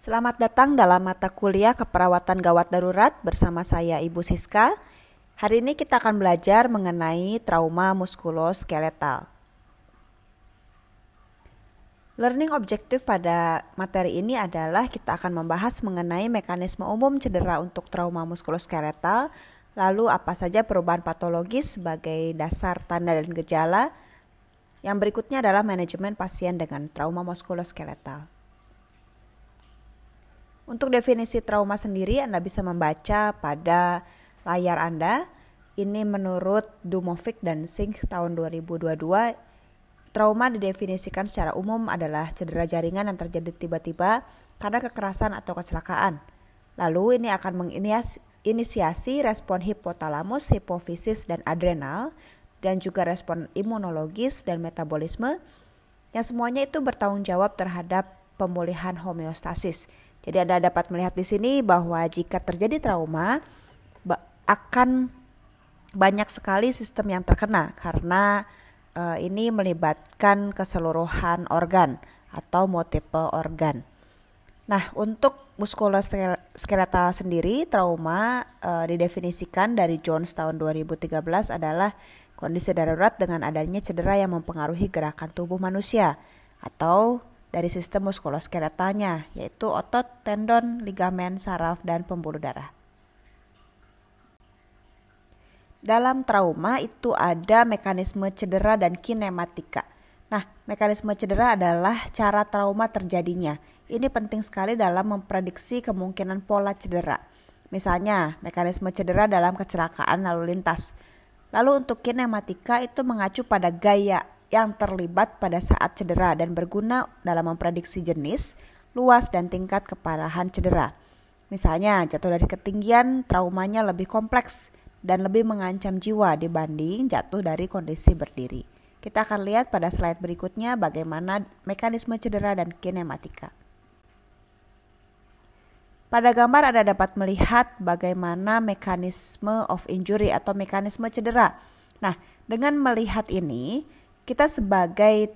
Selamat datang dalam mata kuliah keperawatan gawat darurat bersama saya Ibu Siska. Hari ini kita akan belajar mengenai trauma muskuloskeletal. Learning objektif pada materi ini adalah kita akan membahas mengenai mekanisme umum cedera untuk trauma muskuloskeletal, lalu apa saja perubahan patologis sebagai dasar tanda dan gejala. Yang berikutnya adalah manajemen pasien dengan trauma muskuloskeletal. Untuk definisi trauma sendiri Anda bisa membaca pada layar Anda. Ini menurut Dumovic dan Singh tahun 2022. Trauma didefinisikan secara umum adalah cedera jaringan yang terjadi tiba-tiba karena kekerasan atau kecelakaan. Lalu ini akan menginisiasi respon hipotalamus, hipofisis, dan adrenal, dan juga respon imunologis dan metabolisme, yang semuanya itu bertanggung jawab terhadap pemulihan homeostasis. Jadi Anda dapat melihat di sini bahwa jika terjadi trauma akan banyak sekali sistem yang terkena karena ini melibatkan keseluruhan organ atau multiple organ. Nah, untuk muskuloskeletal sendiri, trauma didefinisikan dari Jones tahun 2013 adalah kondisi darurat dengan adanya cedera yang mempengaruhi gerakan tubuh manusia atau dari sistem muskuloskeletalnya, yaitu otot, tendon, ligamen, saraf, dan pembuluh darah. Dalam trauma itu ada mekanisme cedera dan kinematika. Nah, mekanisme cedera adalah cara trauma terjadinya. Ini penting sekali dalam memprediksi kemungkinan pola cedera. Misalnya, mekanisme cedera dalam kecelakaan lalu lintas. Lalu untuk kinematika itu mengacu pada gaya yang terlibat pada saat cedera dan berguna dalam memprediksi jenis, luas, dan tingkat keparahan cedera. Misalnya, jatuh dari ketinggian, traumanya lebih kompleks dan lebih mengancam jiwa dibanding jatuh dari kondisi berdiri. Kita akan lihat pada slide berikutnya bagaimana mekanisme cedera dan kinematika. Pada gambar Anda dapat melihat bagaimana mekanisme of injury atau mekanisme cedera. Nah, dengan melihat ini, kita sebagai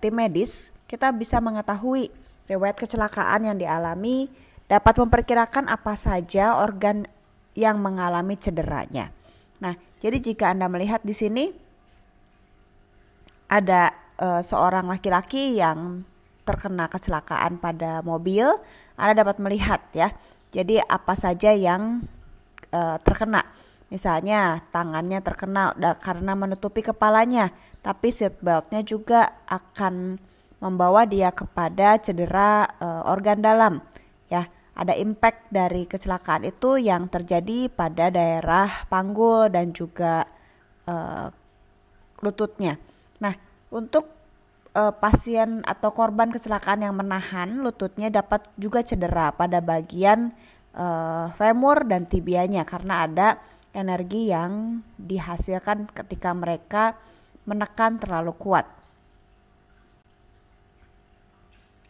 tim medis, kita bisa mengetahui riwayat kecelakaan yang dialami, dapat memperkirakan apa saja organ yang mengalami cederanya. Nah, jadi jika Anda melihat di sini ada seorang laki-laki yang terkena kecelakaan pada mobil, Anda dapat melihat ya. Jadi apa saja yang terkena. Misalnya tangannya terkena karena menutupi kepalanya, tapi seatbeltnya juga akan membawa dia kepada cedera organ dalam. Ya, ada impact dari kecelakaan itu yang terjadi pada daerah panggul dan juga lututnya. Nah, untuk pasien atau korban kecelakaan yang menahan lututnya dapat juga cedera pada bagian femur dan tibianya karena ada energi yang dihasilkan ketika mereka menekan terlalu kuat.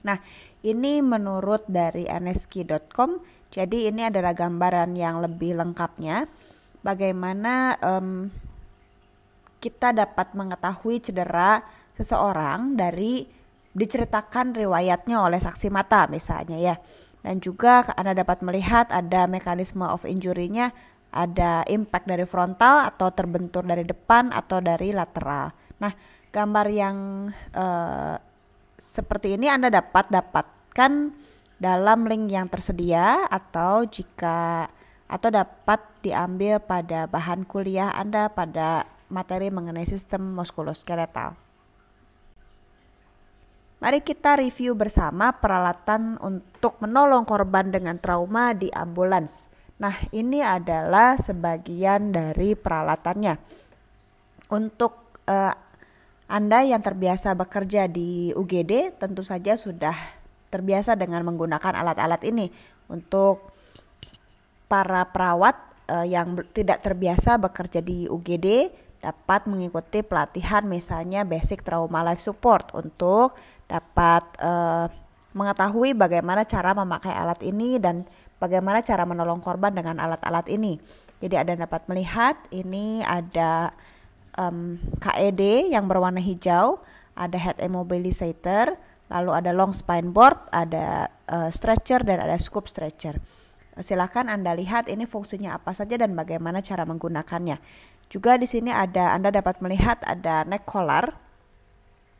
Nah, ini menurut dari nsq.com. Jadi ini adalah gambaran yang lebih lengkapnya bagaimana kita dapat mengetahui cedera seseorang dari diceritakan riwayatnya oleh saksi mata misalnya ya. Dan juga Anda dapat melihat ada mekanisme of injury-nya, ada impact dari frontal atau terbentur dari depan atau dari lateral. Nah, gambar yang seperti ini Anda dapatkan dalam link yang tersedia atau dapat diambil pada bahan kuliah Anda pada materi mengenai sistem muskuloskeletal. Mari kita review bersama peralatan untuk menolong korban dengan trauma di ambulans. Nah, ini adalah sebagian dari peralatannya. Untuk Anda yang terbiasa bekerja di UGD, tentu saja sudah terbiasa dengan menggunakan alat-alat ini. Untuk para perawat yang tidak terbiasa bekerja di UGD, dapat mengikuti pelatihan misalnya basic trauma life support untuk dapat mengetahui bagaimana cara memakai alat ini dan bagaimana cara menolong korban dengan alat-alat ini. Jadi Anda dapat melihat ini ada KED yang berwarna hijau, ada head immobilizator, lalu ada long spine board, ada stretcher, dan ada scoop stretcher. Silakan Anda lihat ini fungsinya apa saja dan bagaimana cara menggunakannya. Juga di sini Anda dapat melihat ada neck collar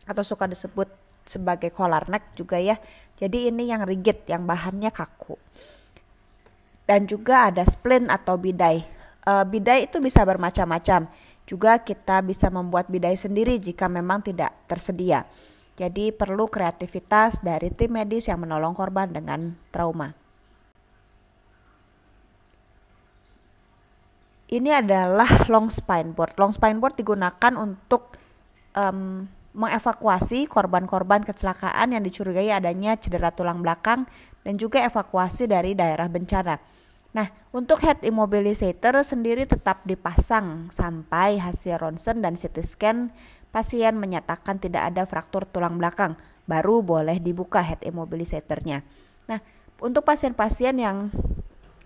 atau suka disebut sebagai collar neck juga ya. Jadi ini yang rigid, yang bahannya kaku. Dan juga ada splint atau bidai. Bidai itu bisa bermacam-macam. Juga kita bisa membuat bidai sendiri jika memang tidak tersedia. Jadi perlu kreativitas dari tim medis yang menolong korban dengan trauma. Ini adalah long spine board. Long spine board digunakan untuk mengevakuasi korban-korban kecelakaan yang dicurigai adanya cedera tulang belakang dan juga evakuasi dari daerah bencana. Nah, untuk head immobilisator sendiri tetap dipasang sampai hasil ronsen dan CT scan pasien menyatakan tidak ada fraktur tulang belakang, baru boleh dibuka head immobilisatornya. Nah, untuk pasien-pasien yang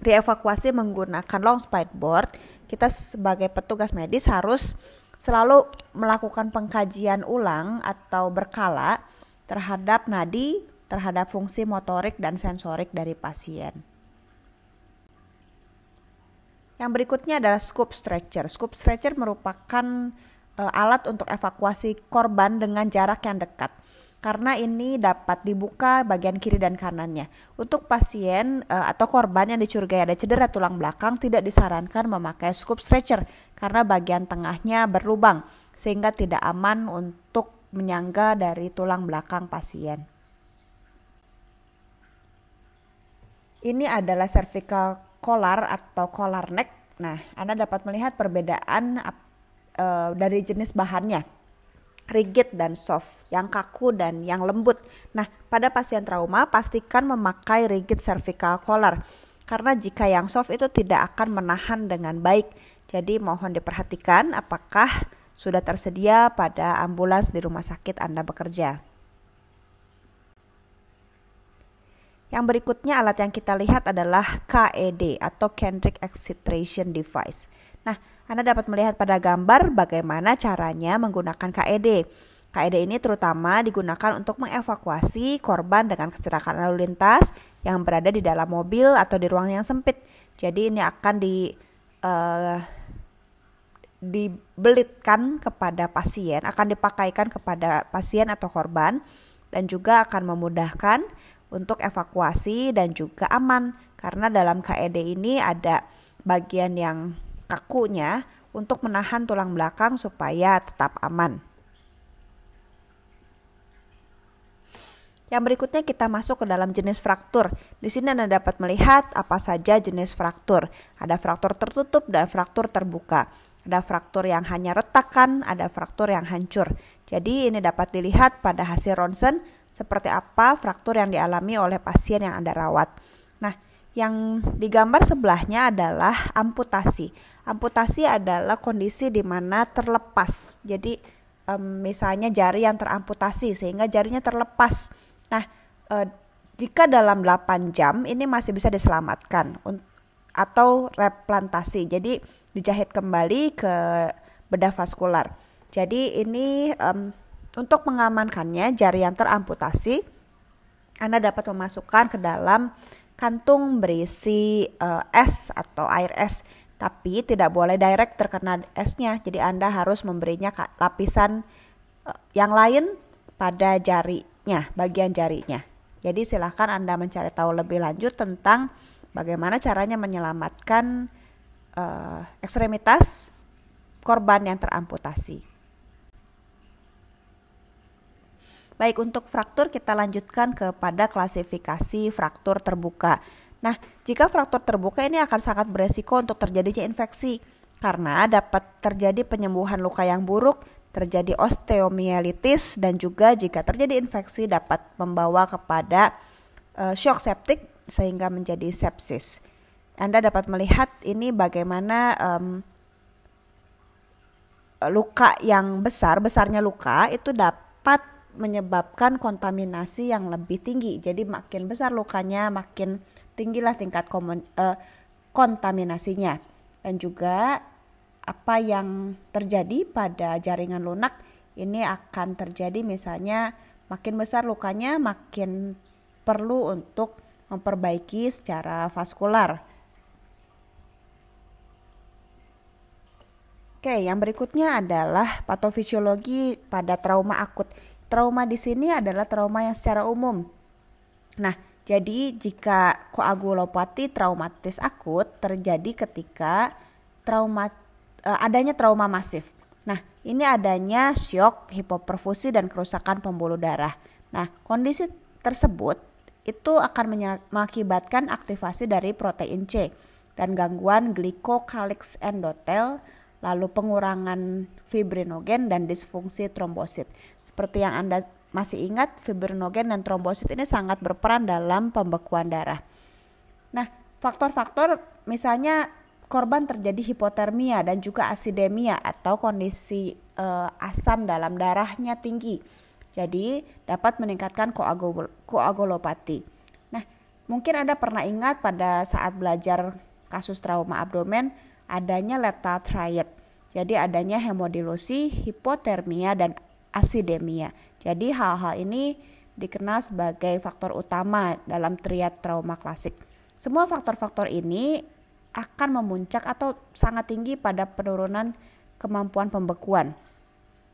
dievakuasi menggunakan long spine board, kita sebagai petugas medis harus selalu melakukan pengkajian ulang atau berkala terhadap nadi, terhadap fungsi motorik dan sensorik dari pasien. Yang berikutnya adalah scoop stretcher. Scoop stretcher merupakan alat untuk evakuasi korban dengan jarak yang dekat. Karena ini dapat dibuka bagian kiri dan kanannya. Untuk pasien atau korban yang dicurigai ada cedera tulang belakang tidak disarankan memakai scoop stretcher karena bagian tengahnya berlubang sehingga tidak aman untuk menyangga dari tulang belakang pasien. Ini adalah cervical collar atau collar neck. Nah, Anda dapat melihat perbedaan dari jenis bahannya. Rigid dan soft, yang kaku dan yang lembut. Nah, pada pasien trauma pastikan memakai rigid cervical collar karena jika yang soft itu tidak akan menahan dengan baik. Jadi mohon diperhatikan apakah sudah tersedia pada ambulans di rumah sakit Anda bekerja. Yang berikutnya alat yang kita lihat adalah KED atau Kendrick Excitation Device. Nah, Anda dapat melihat pada gambar bagaimana caranya menggunakan KED. KED ini terutama digunakan untuk mengevakuasi korban dengan kecelakaan lalu lintas yang berada di dalam mobil atau di ruang yang sempit. Jadi ini akan dibelitkan kepada pasien, akan dipakaikan kepada pasien atau korban dan juga akan memudahkan untuk evakuasi dan juga aman karena dalam KED ini ada bagian yang kakunya untuk menahan tulang belakang supaya tetap aman. Yang berikutnya kita masuk ke dalam jenis fraktur. Di sini Anda dapat melihat apa saja jenis fraktur. Ada fraktur tertutup dan fraktur terbuka. Ada fraktur yang hanya retakan, ada fraktur yang hancur. Jadi ini dapat dilihat pada hasil ronsen seperti apa fraktur yang dialami oleh pasien yang Anda rawat. Nah, yang digambar sebelahnya adalah amputasi. Amputasi adalah kondisi di mana terlepas. Jadi misalnya jari yang teramputasi sehingga jarinya terlepas. Nah, jika dalam 8 jam ini masih bisa diselamatkan atau replantasi. Jadi dijahit kembali ke bedah vaskular. Jadi ini untuk mengamankannya jari yang teramputasi, Anda dapat memasukkan ke dalam kantung berisi es atau air es. Tapi tidak boleh direct terkena esnya. Jadi Anda harus memberinya lapisan yang lain pada jarinya, bagian jarinya. Jadi silakan Anda mencari tahu lebih lanjut tentang bagaimana caranya menyelamatkan ekstremitas korban yang teramputasi. Baik, untuk fraktur kita lanjutkan kepada klasifikasi fraktur terbuka. Nah, jika fraktur terbuka ini akan sangat beresiko untuk terjadinya infeksi karena dapat terjadi penyembuhan luka yang buruk, terjadi osteomielitis dan juga jika terjadi infeksi dapat membawa kepada shock septik sehingga menjadi sepsis. Anda dapat melihat ini bagaimana luka yang besarnya luka itu dapat menyebabkan kontaminasi yang lebih tinggi. Jadi makin besar lukanya, makin tinggilah tingkat kontaminasinya. Dan juga apa yang terjadi pada jaringan lunak ini akan terjadi misalnya Makin besar lukanya, makin perlu untuk memperbaiki secara vaskular. Oke, yang berikutnya adalah patofisiologi pada trauma akut. Trauma di sini adalah trauma yang secara umum. Nah, jadi jika koagulopati traumatis akut terjadi ketika adanya trauma masif. Nah, ini adanya syok, hipoperfusi, dan kerusakan pembuluh darah. Nah, kondisi tersebut itu akan mengakibatkan aktivasi dari protein C dan gangguan glycocalyx endothel, lalu pengurangan fibrinogen dan disfungsi trombosit. Seperti yang Anda masih ingat, fibrinogen dan trombosit ini sangat berperan dalam pembekuan darah. Nah, faktor-faktor misalnya korban terjadi hipotermia dan juga asidemia atau kondisi asam dalam darahnya tinggi. Jadi dapat meningkatkan koagulopati. Nah, mungkin Anda pernah ingat pada saat belajar kasus trauma abdomen adanya lethal triad. Jadi adanya hemodilusi, hipotermia, dan asidemia. Jadi hal-hal ini dikenal sebagai faktor utama dalam triad trauma klasik. Semua faktor-faktor ini akan memuncak atau sangat tinggi pada penurunan kemampuan pembekuan,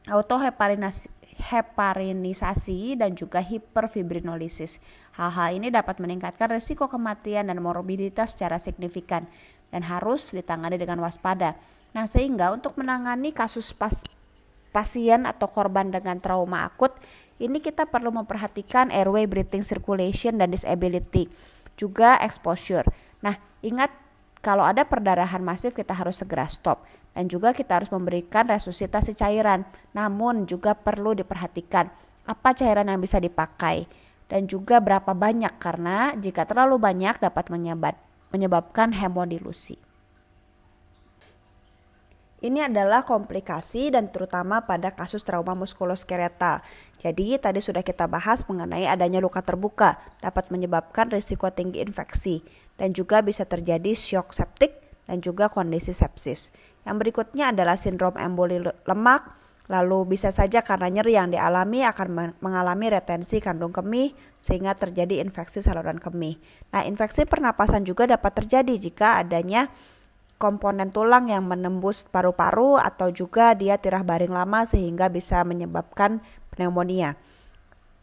autoheparinisasi, dan juga hiperfibrinolisis. Hal-hal ini dapat meningkatkan risiko kematian dan morbiditas secara signifikan dan harus ditangani dengan waspada. Nah, sehingga untuk menangani kasus pasien atau korban dengan trauma akut, ini kita perlu memperhatikan airway, breathing, circulation, dan disability, juga exposure. Nah, ingat kalau ada perdarahan masif kita harus segera stop, dan juga kita harus memberikan resusitasi cairan. Namun juga perlu diperhatikan apa cairan yang bisa dipakai dan juga berapa banyak, karena jika terlalu banyak dapat menyebabkan hemodilusi. Ini adalah komplikasi dan terutama pada kasus trauma muskuloskeletal. Jadi tadi sudah kita bahas mengenai adanya luka terbuka dapat menyebabkan risiko tinggi infeksi dan juga bisa terjadi shock septik dan juga kondisi sepsis. Yang berikutnya adalah sindrom emboli lemak, lalu bisa saja karena nyeri yang dialami akan mengalami retensi kandung kemih sehingga terjadi infeksi saluran kemih. Nah, infeksi pernapasan juga dapat terjadi jika adanya komponen tulang yang menembus paru-paru atau juga dia tirah baring lama sehingga bisa menyebabkan pneumonia.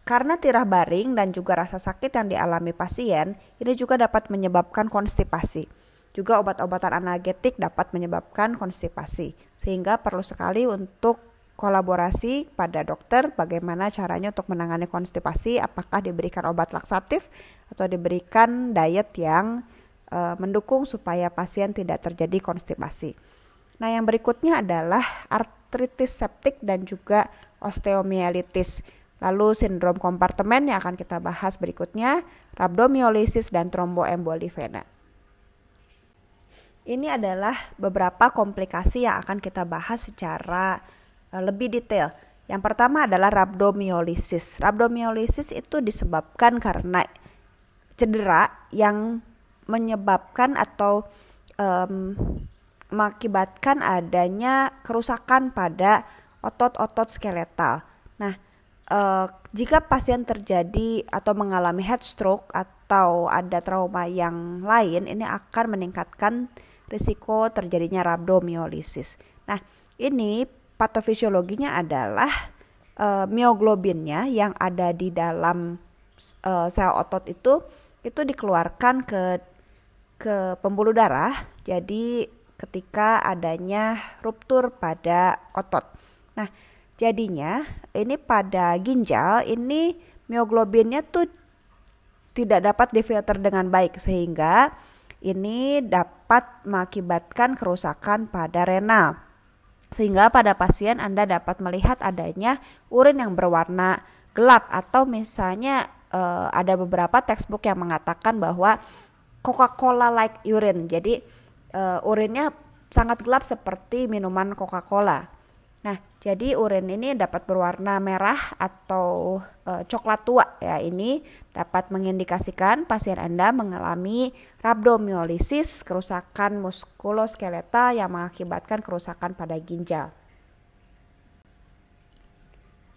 Karena tirah baring dan juga rasa sakit yang dialami pasien, ini juga dapat menyebabkan konstipasi. Juga obat-obatan analgetik dapat menyebabkan konstipasi, sehingga perlu sekali untuk kolaborasi pada dokter bagaimana caranya untuk menangani konstipasi, apakah diberikan obat laksatif atau diberikan diet yang mendukung supaya pasien tidak terjadi konstipasi. Nah, yang berikutnya adalah artritis septik dan juga osteomielitis. Lalu sindrom kompartemen yang akan kita bahas berikutnya, rhabdomyolysis dan tromboemboli vena. Ini adalah beberapa komplikasi yang akan kita bahas secara lebih detail. Yang pertama adalah rhabdomyolysis. Rhabdomyolysis itu disebabkan karena cedera yang menyebabkan atau mengakibatkan adanya kerusakan pada otot-otot skeletal. Nah, jika pasien terjadi atau mengalami head stroke atau ada trauma yang lain, ini akan meningkatkan risiko terjadinya rhabdomyolysis. Nah, ini patofisiologinya adalah mioglobinnya yang ada di dalam sel otot itu dikeluarkan ke pembuluh darah. Jadi ketika adanya ruptur pada otot. Nah, jadinya ini pada ginjal ini mioglobinnya tuh tidak dapat difilter dengan baik sehingga ini dapat mengakibatkan kerusakan pada renal. Sehingga pada pasien Anda dapat melihat adanya urin yang berwarna gelap atau misalnya ada beberapa textbook yang mengatakan bahwa Coca-Cola like urine. Jadi urinnya sangat gelap seperti minuman Coca-Cola. Nah, jadi urin ini dapat berwarna merah atau coklat tua ya. Ini dapat mengindikasikan pasien Anda mengalami rhabdomyolysis, kerusakan muskuloskeletal yang mengakibatkan kerusakan pada ginjal.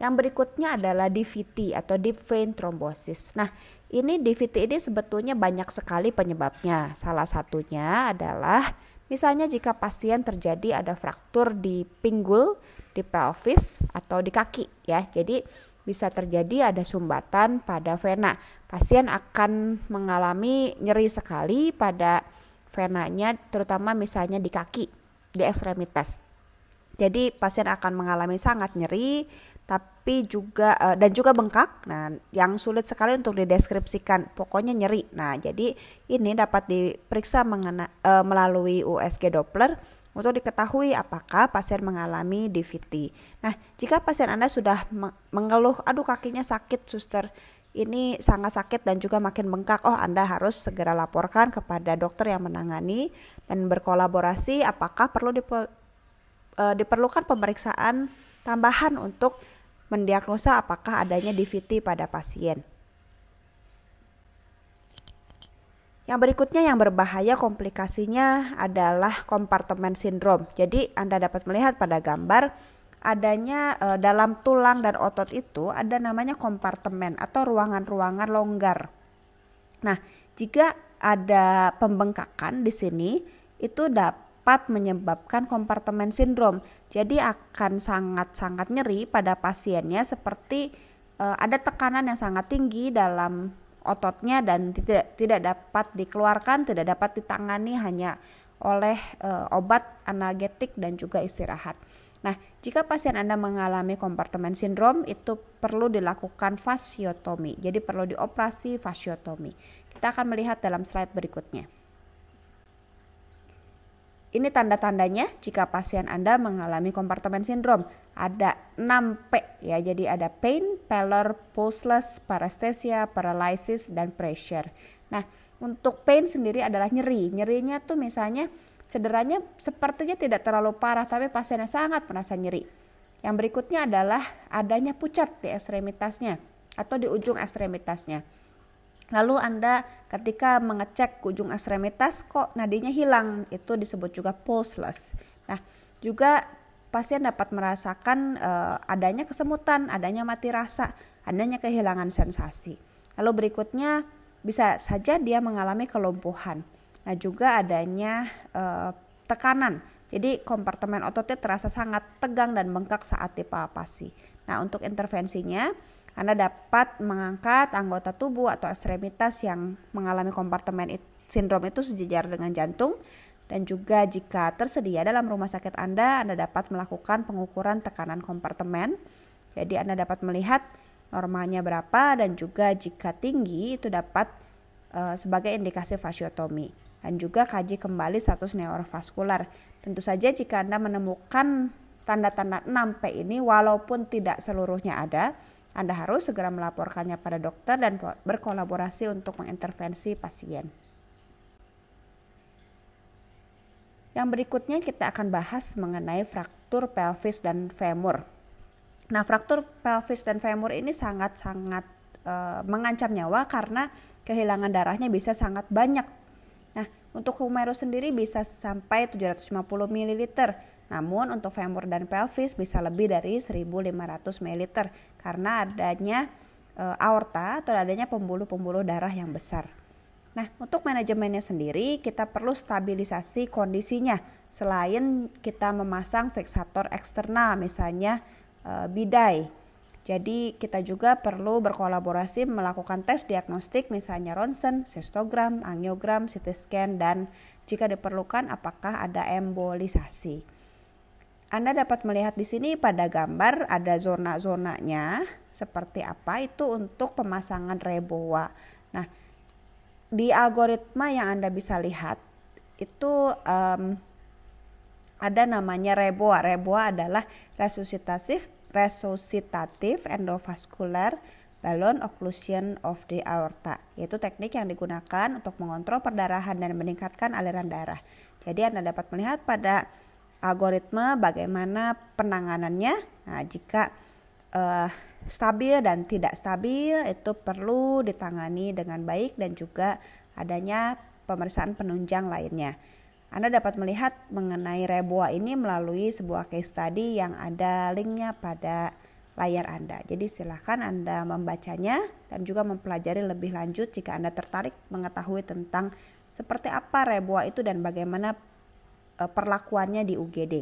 Yang berikutnya adalah DVT atau deep vein thrombosis. Nah, ini DVT ini sebetulnya banyak sekali penyebabnya. Salah satunya adalah misalnya jika pasien terjadi ada fraktur di pinggul, di pelvis atau di kaki ya. Jadi bisa terjadi ada sumbatan pada vena. Pasien akan mengalami nyeri sekali pada venanya, terutama misalnya di kaki, di ekstremitas. Jadi pasien akan mengalami sangat nyeri, tapi juga dan juga bengkak. Nah, yang sulit sekali untuk dideskripsikan, pokoknya nyeri. Nah, jadi ini dapat diperiksa melalui USG Doppler untuk diketahui apakah pasien mengalami DVT. Nah, jika pasien Anda sudah mengeluh, aduh kakinya sakit suster, ini sangat sakit dan juga makin bengkak, Anda harus segera laporkan kepada dokter yang menangani dan berkolaborasi apakah perlu diperlukan pemeriksaan tambahan untuk mendiagnosa apakah adanya DVT pada pasien. Yang berikutnya yang berbahaya komplikasinya adalah kompartemen sindrom. Jadi Anda dapat melihat pada gambar adanya dalam tulang dan otot itu ada namanya kompartemen atau ruangan-ruangan longgar. Nah, jika ada pembengkakan di sini itu dapat menyebabkan kompartemen sindrom. Jadi akan sangat-sangat nyeri pada pasiennya seperti ada tekanan yang sangat tinggi dalam ototnya dan tidak dapat dikeluarkan, tidak dapat ditangani hanya oleh obat analgetik dan juga istirahat. Nah, jika pasien Anda mengalami kompartemen sindrom itu perlu dilakukan fasiotomi. Jadi perlu dioperasi fasiotomi. Kita akan melihat dalam slide berikutnya. Ini tanda-tandanya jika pasien Anda mengalami kompartemen sindrom. Ada 6P ya, jadi ada pain, pallor, pulseless, paresthesia, paralysis, dan pressure. Nah, untuk pain sendiri adalah nyeri. Nyerinya tuh misalnya cederanya sepertinya tidak terlalu parah tapi pasiennya sangat merasa nyeri. Yang berikutnya adalah adanya pucat di ekstremitasnya atau di ujung ekstremitasnya. Lalu Anda ketika mengecek ujung ekstremitas kok nadinya hilang, itu disebut juga pulseless. Nah, juga pasien dapat merasakan adanya kesemutan, adanya mati rasa, adanya kehilangan sensasi. Lalu berikutnya bisa saja dia mengalami kelumpuhan. Nah, juga adanya tekanan. Jadi kompartemen ototnya terasa sangat tegang dan bengkak saat dipalpasi. Nah, untuk intervensinya Anda dapat mengangkat anggota tubuh atau ekstremitas yang mengalami kompartemen sindrom itu sejajar dengan jantung, dan juga jika tersedia dalam rumah sakit Anda dapat melakukan pengukuran tekanan kompartemen. Jadi Anda dapat melihat normalnya berapa dan juga jika tinggi itu dapat sebagai indikasi fasiotomi, dan juga kaji kembali status neurovaskular. Tentu saja jika Anda menemukan tanda-tanda 6P ini walaupun tidak seluruhnya ada, Anda harus segera melaporkannya pada dokter dan berkolaborasi untuk mengintervensi pasien. Yang berikutnya kita akan bahas mengenai fraktur pelvis dan femur. Nah, fraktur pelvis dan femur ini sangat-sangat mengancam nyawa karena kehilangan darahnya bisa sangat banyak. Nah, untuk humerus sendiri bisa sampai 750 ml. Namun untuk femur dan pelvis bisa lebih dari 1.500 ml karena adanya aorta atau adanya pembuluh-pembuluh darah yang besar. Nah, untuk manajemennya sendiri kita perlu stabilisasi kondisinya. Selain kita memasang fiksator eksternal misalnya bidai. Jadi kita juga perlu berkolaborasi melakukan tes diagnostik misalnya ronsen, sistogram, angiogram, CT scan, dan jika diperlukan apakah ada embolisasi. Anda dapat melihat di sini pada gambar ada zona-zonanya seperti apa itu untuk pemasangan reboa. Nah, di algoritma yang Anda bisa lihat itu ada namanya reboa. Reboa adalah resusitative endovascular balloon occlusion of the aorta, yaitu teknik yang digunakan untuk mengontrol perdarahan dan meningkatkan aliran darah. Jadi Anda dapat melihat pada algoritma bagaimana penanganannya. Nah, jika stabil dan tidak stabil itu perlu ditangani dengan baik dan juga adanya pemeriksaan penunjang lainnya. Anda dapat melihat mengenai reboa ini melalui sebuah case study yang ada linknya pada layar Anda. Jadi silakan Anda membacanya dan juga mempelajari lebih lanjut jika Anda tertarik mengetahui tentang seperti apa reboa itu dan bagaimana perlakuannya di UGD.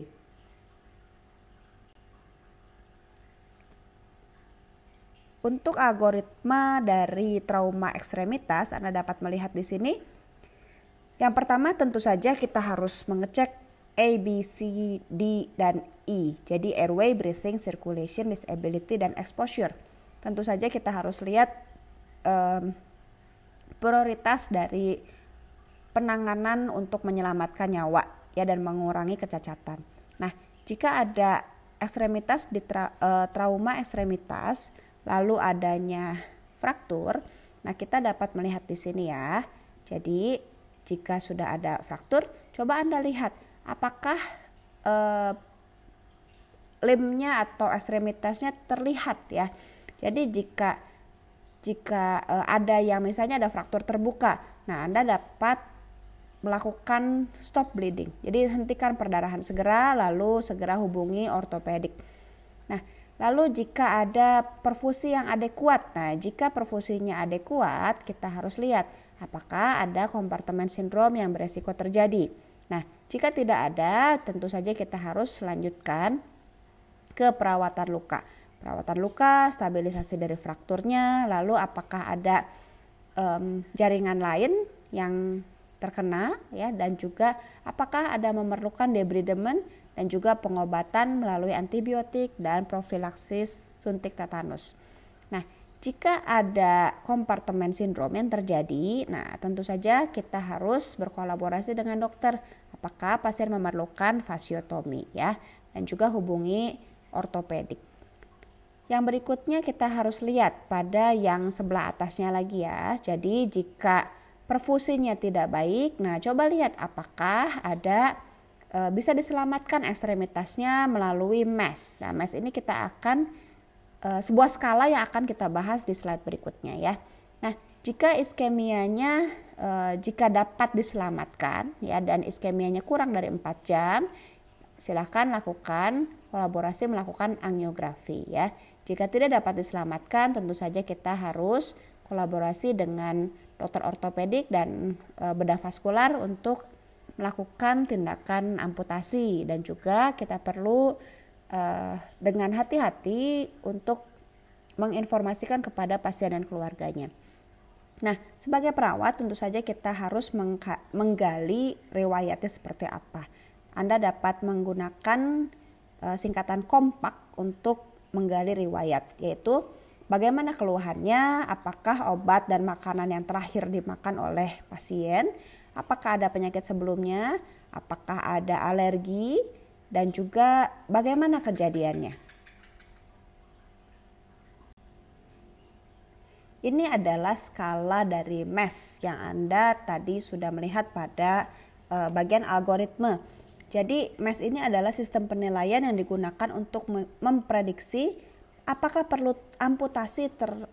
Untuk algoritma dari trauma ekstremitas, Anda dapat melihat di sini. Yang pertama tentu saja kita harus mengecek A, B, C, D, dan E. Jadi airway, breathing, circulation, disability, dan exposure. Tentu saja kita harus lihat prioritas dari penanganan untuk menyelamatkan nyawa ya dan mengurangi kecacatan. Nah, jika ada ekstremitas di trauma ekstremitas lalu adanya fraktur, nah kita dapat melihat di sini ya. Jadi jika sudah ada fraktur, coba Anda lihat apakah limnya atau ekstremitasnya terlihat ya. Jadi jika ada yang misalnya ada fraktur terbuka, nah Anda dapat melakukan stop bleeding. Jadi hentikan perdarahan segera, lalu segera hubungi ortopedik. Nah, lalu jika ada perfusi yang adekuat, nah jika perfusinya adekuat, kita harus lihat apakah ada kompartemen sindrom yang beresiko terjadi. Nah, jika tidak ada, tentu saja kita harus lanjutkan ke perawatan luka. Perawatan luka, stabilisasi dari frakturnya, lalu apakah ada jaringan lain yang terkena ya, dan juga apakah ada memerlukan debridement dan juga pengobatan melalui antibiotik dan profilaksis suntik tetanus. Nah, jika ada kompartemen sindrom yang terjadi, nah tentu saja kita harus berkolaborasi dengan dokter. Apakah pasien memerlukan fasiotomi ya, dan juga hubungi ortopedik. Yang berikutnya kita harus lihat pada yang sebelah atasnya lagi ya. Jadi jika perfusinya tidak baik, nah coba lihat apakah ada bisa diselamatkan ekstremitasnya melalui mesh. Nah, mesh ini kita akan sebuah skala yang akan kita bahas di slide berikutnya ya. Nah, jika iskemianya jika dapat diselamatkan ya dan iskemianya kurang dari 4 jam, silakan lakukan kolaborasi melakukan angiografi ya. Jika tidak dapat diselamatkan, tentu saja kita harus kolaborasi dengan dokter ortopedik dan bedah vaskular untuk melakukan tindakan amputasi, dan juga kita perlu dengan hati-hati untuk menginformasikan kepada pasien dan keluarganya. Nah, sebagai perawat tentu saja kita harus menggali riwayatnya seperti apa. Anda dapat menggunakan singkatan kompak untuk menggali riwayat, yaitu bagaimana keluhannya, apakah obat dan makanan yang terakhir dimakan oleh pasien, apakah ada penyakit sebelumnya, apakah ada alergi, dan juga bagaimana kejadiannya. Ini adalah skala dari mesh yang Anda tadi sudah melihat pada bagian algoritma. Jadi mesh ini adalah sistem penilaian yang digunakan untuk memprediksi apakah perlu amputasi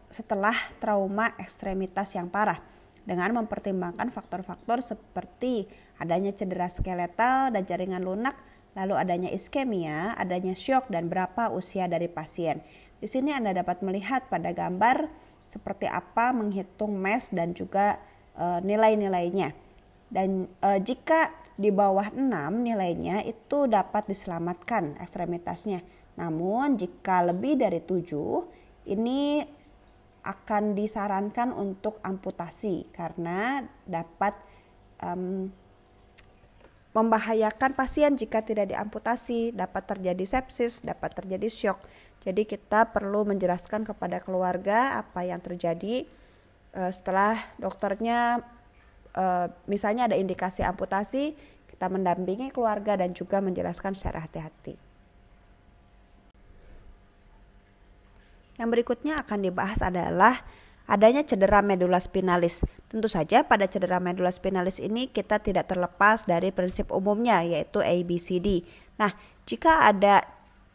setelah trauma ekstremitas yang parah, dengan mempertimbangkan faktor-faktor seperti adanya cedera skeletal dan jaringan lunak, lalu adanya iskemia, adanya syok, dan berapa usia dari pasien. Di sini Anda dapat melihat pada gambar seperti apa menghitung mesh dan juga nilai-nilainya. Dan jika di bawah 6 nilainya itu dapat diselamatkan ekstremitasnya. Namun jika lebih dari 7 ini akan disarankan untuk amputasi karena dapat membahayakan pasien jika tidak diamputasi, dapat terjadi sepsis, dapat terjadi syok. Jadi kita perlu menjelaskan kepada keluarga apa yang terjadi setelah dokternya misalnya ada indikasi amputasi, kita mendampingi keluarga dan juga menjelaskan secara hati-hati. Yang berikutnya akan dibahas adalah adanya cedera medula spinalis. Tentu saja pada cedera medula spinalis ini kita tidak terlepas dari prinsip umumnya, yaitu ABCD. Nah, jika ada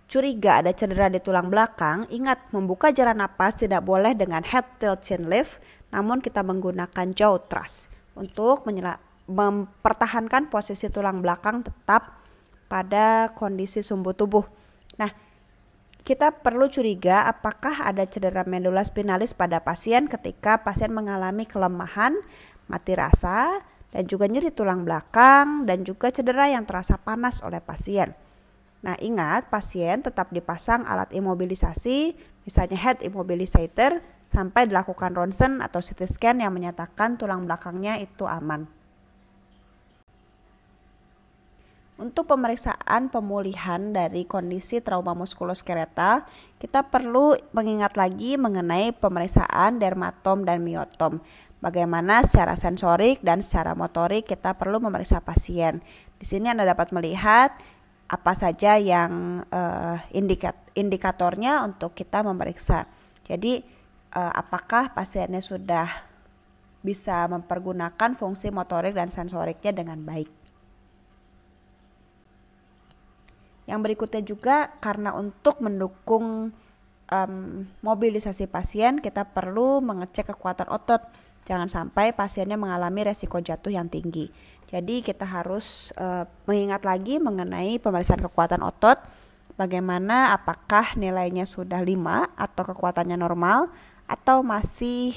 curiga ada cedera di tulang belakang, ingat membuka jalan napas tidak boleh dengan head tilt chin lift, namun kita menggunakan jaw thrust untuk mempertahankan posisi tulang belakang tetap pada kondisi sumbu tubuh. Nah, kita perlu curiga apakah ada cedera medula spinalis pada pasien ketika pasien mengalami kelemahan, mati rasa, dan juga nyeri tulang belakang, dan juga cedera yang terasa panas oleh pasien. Nah, ingat, pasien tetap dipasang alat imobilisasi, misalnya head immobilizator, sampai dilakukan ronsen atau CT scan yang menyatakan tulang belakangnya itu aman. Untuk pemeriksaan pemulihan dari kondisi trauma muskuloskeletal, kita perlu mengingat lagi mengenai pemeriksaan dermatom dan miotom. Bagaimana secara sensorik dan secara motorik kita perlu memeriksa pasien. Di sini Anda dapat melihat apa saja yang indikatornya untuk kita memeriksa. Jadi apakah pasiennya sudah bisa mempergunakan fungsi motorik dan sensoriknya dengan baik. Yang berikutnya juga, karena untuk mendukung mobilisasi pasien, kita perlu mengecek kekuatan otot. Jangan sampai pasiennya mengalami resiko jatuh yang tinggi. Jadi kita harus mengingat lagi mengenai pemeriksaan kekuatan otot. Bagaimana, apakah nilainya sudah 5 atau kekuatannya normal atau masih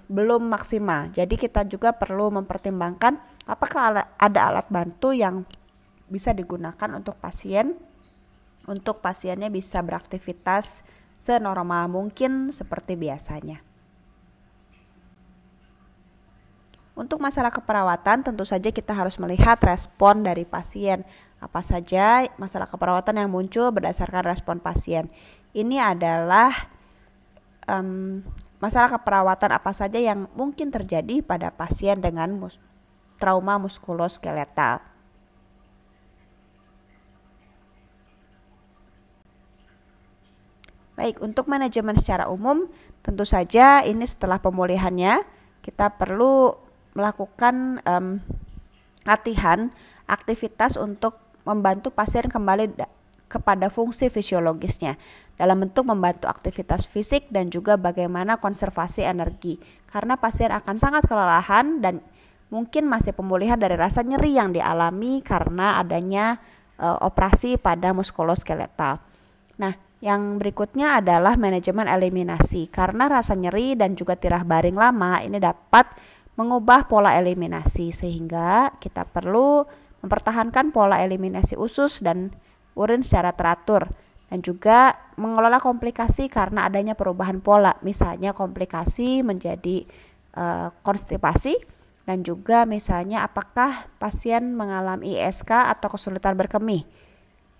belum maksimal. Jadi kita juga perlu mempertimbangkan apakah ada alat bantu yang bisa digunakan untuk pasiennya bisa beraktivitas senormal mungkin seperti biasanya. Untuk masalah keperawatan, tentu saja kita harus melihat respon dari pasien. Apa saja masalah keperawatan yang muncul berdasarkan respon pasien. Ini adalah masalah keperawatan apa saja yang mungkin terjadi pada pasien dengan trauma muskuloskeletal. Baik, untuk manajemen secara umum, tentu saja ini setelah pemulihannya kita perlu melakukan latihan aktivitas untuk membantu pasien kembali kepada fungsi fisiologisnya dalam bentuk membantu aktivitas fisik dan juga bagaimana konservasi energi, karena pasien akan sangat kelelahan dan mungkin masih pemulihan dari rasa nyeri yang dialami karena adanya operasi pada muskuloskeletal. Nah, yang berikutnya adalah manajemen eliminasi, karena rasa nyeri dan juga tirah baring lama ini dapat mengubah pola eliminasi, sehingga kita perlu mempertahankan pola eliminasi usus dan urin secara teratur, dan juga mengelola komplikasi karena adanya perubahan pola, misalnya komplikasi menjadi konstipasi, dan juga misalnya apakah pasien mengalami ISK atau kesulitan berkemih.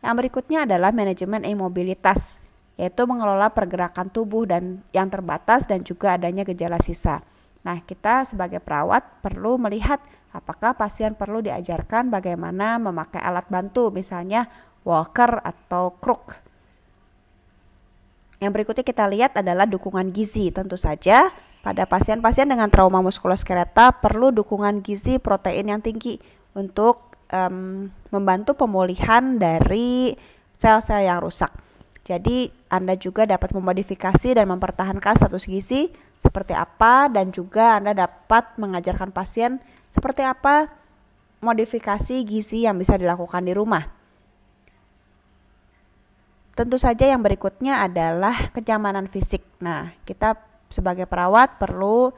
Yang berikutnya adalah manajemen imobilitas, yaitu mengelola pergerakan tubuh dan yang terbatas dan juga adanya gejala sisa. Nah, kita sebagai perawat perlu melihat apakah pasien perlu diajarkan bagaimana memakai alat bantu, misalnya walker atau kruk. Yang berikutnya kita lihat adalah dukungan gizi. Tentu saja pada pasien-pasien dengan trauma muskuloskeletal perlu dukungan gizi protein yang tinggi untuk membantu pemulihan dari sel-sel yang rusak. Jadi Anda juga dapat memodifikasi dan mempertahankan status gizi seperti apa, dan juga Anda dapat mengajarkan pasien seperti apa modifikasi gizi yang bisa dilakukan di rumah. Tentu saja yang berikutnya adalah kenyamanan fisik. Nah, kita sebagai perawat perlu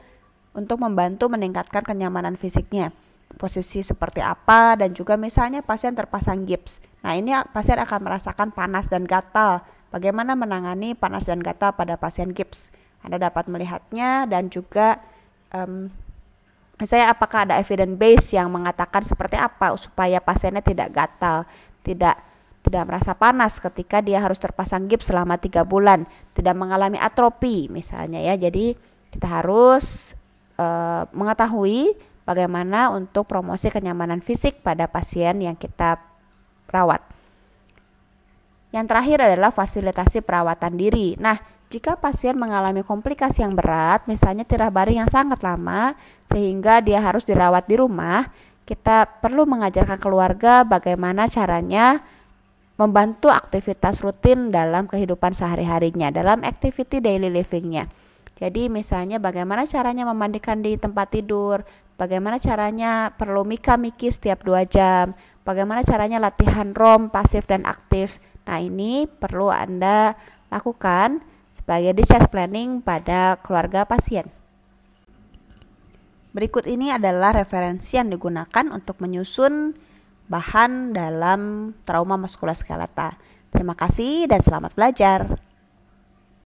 untuk membantu meningkatkan kenyamanan fisiknya. Posisi seperti apa, dan juga misalnya pasien terpasang gips. Nah, ini pasien akan merasakan panas dan gatal. Bagaimana menangani panas dan gatal pada pasien gips? Anda dapat melihatnya, dan juga misalnya apakah ada evidence base yang mengatakan seperti apa supaya pasiennya tidak gatal, tidak merasa panas ketika dia harus terpasang gips selama 3 bulan, tidak mengalami atrofi misalnya ya. Jadi kita harus mengetahui bagaimana untuk promosi kenyamanan fisik pada pasien yang kita rawat. Yang terakhir adalah fasilitasi perawatan diri. Nah, jika pasien mengalami komplikasi yang berat, misalnya tirah baring yang sangat lama sehingga dia harus dirawat di rumah, kita perlu mengajarkan keluarga bagaimana caranya membantu aktivitas rutin dalam kehidupan sehari-harinya, dalam activity daily living-nya. Jadi misalnya bagaimana caranya memandikan di tempat tidur, bagaimana caranya perlu mika-miki setiap 2 jam, bagaimana caranya latihan ROM pasif dan aktif, Nah, ini perlu Anda lakukan sebagai discharge planning pada keluarga pasien. Berikut ini adalah referensi yang digunakan untuk menyusun bahan dalam trauma muskuloskeletal. Terima kasih dan selamat belajar.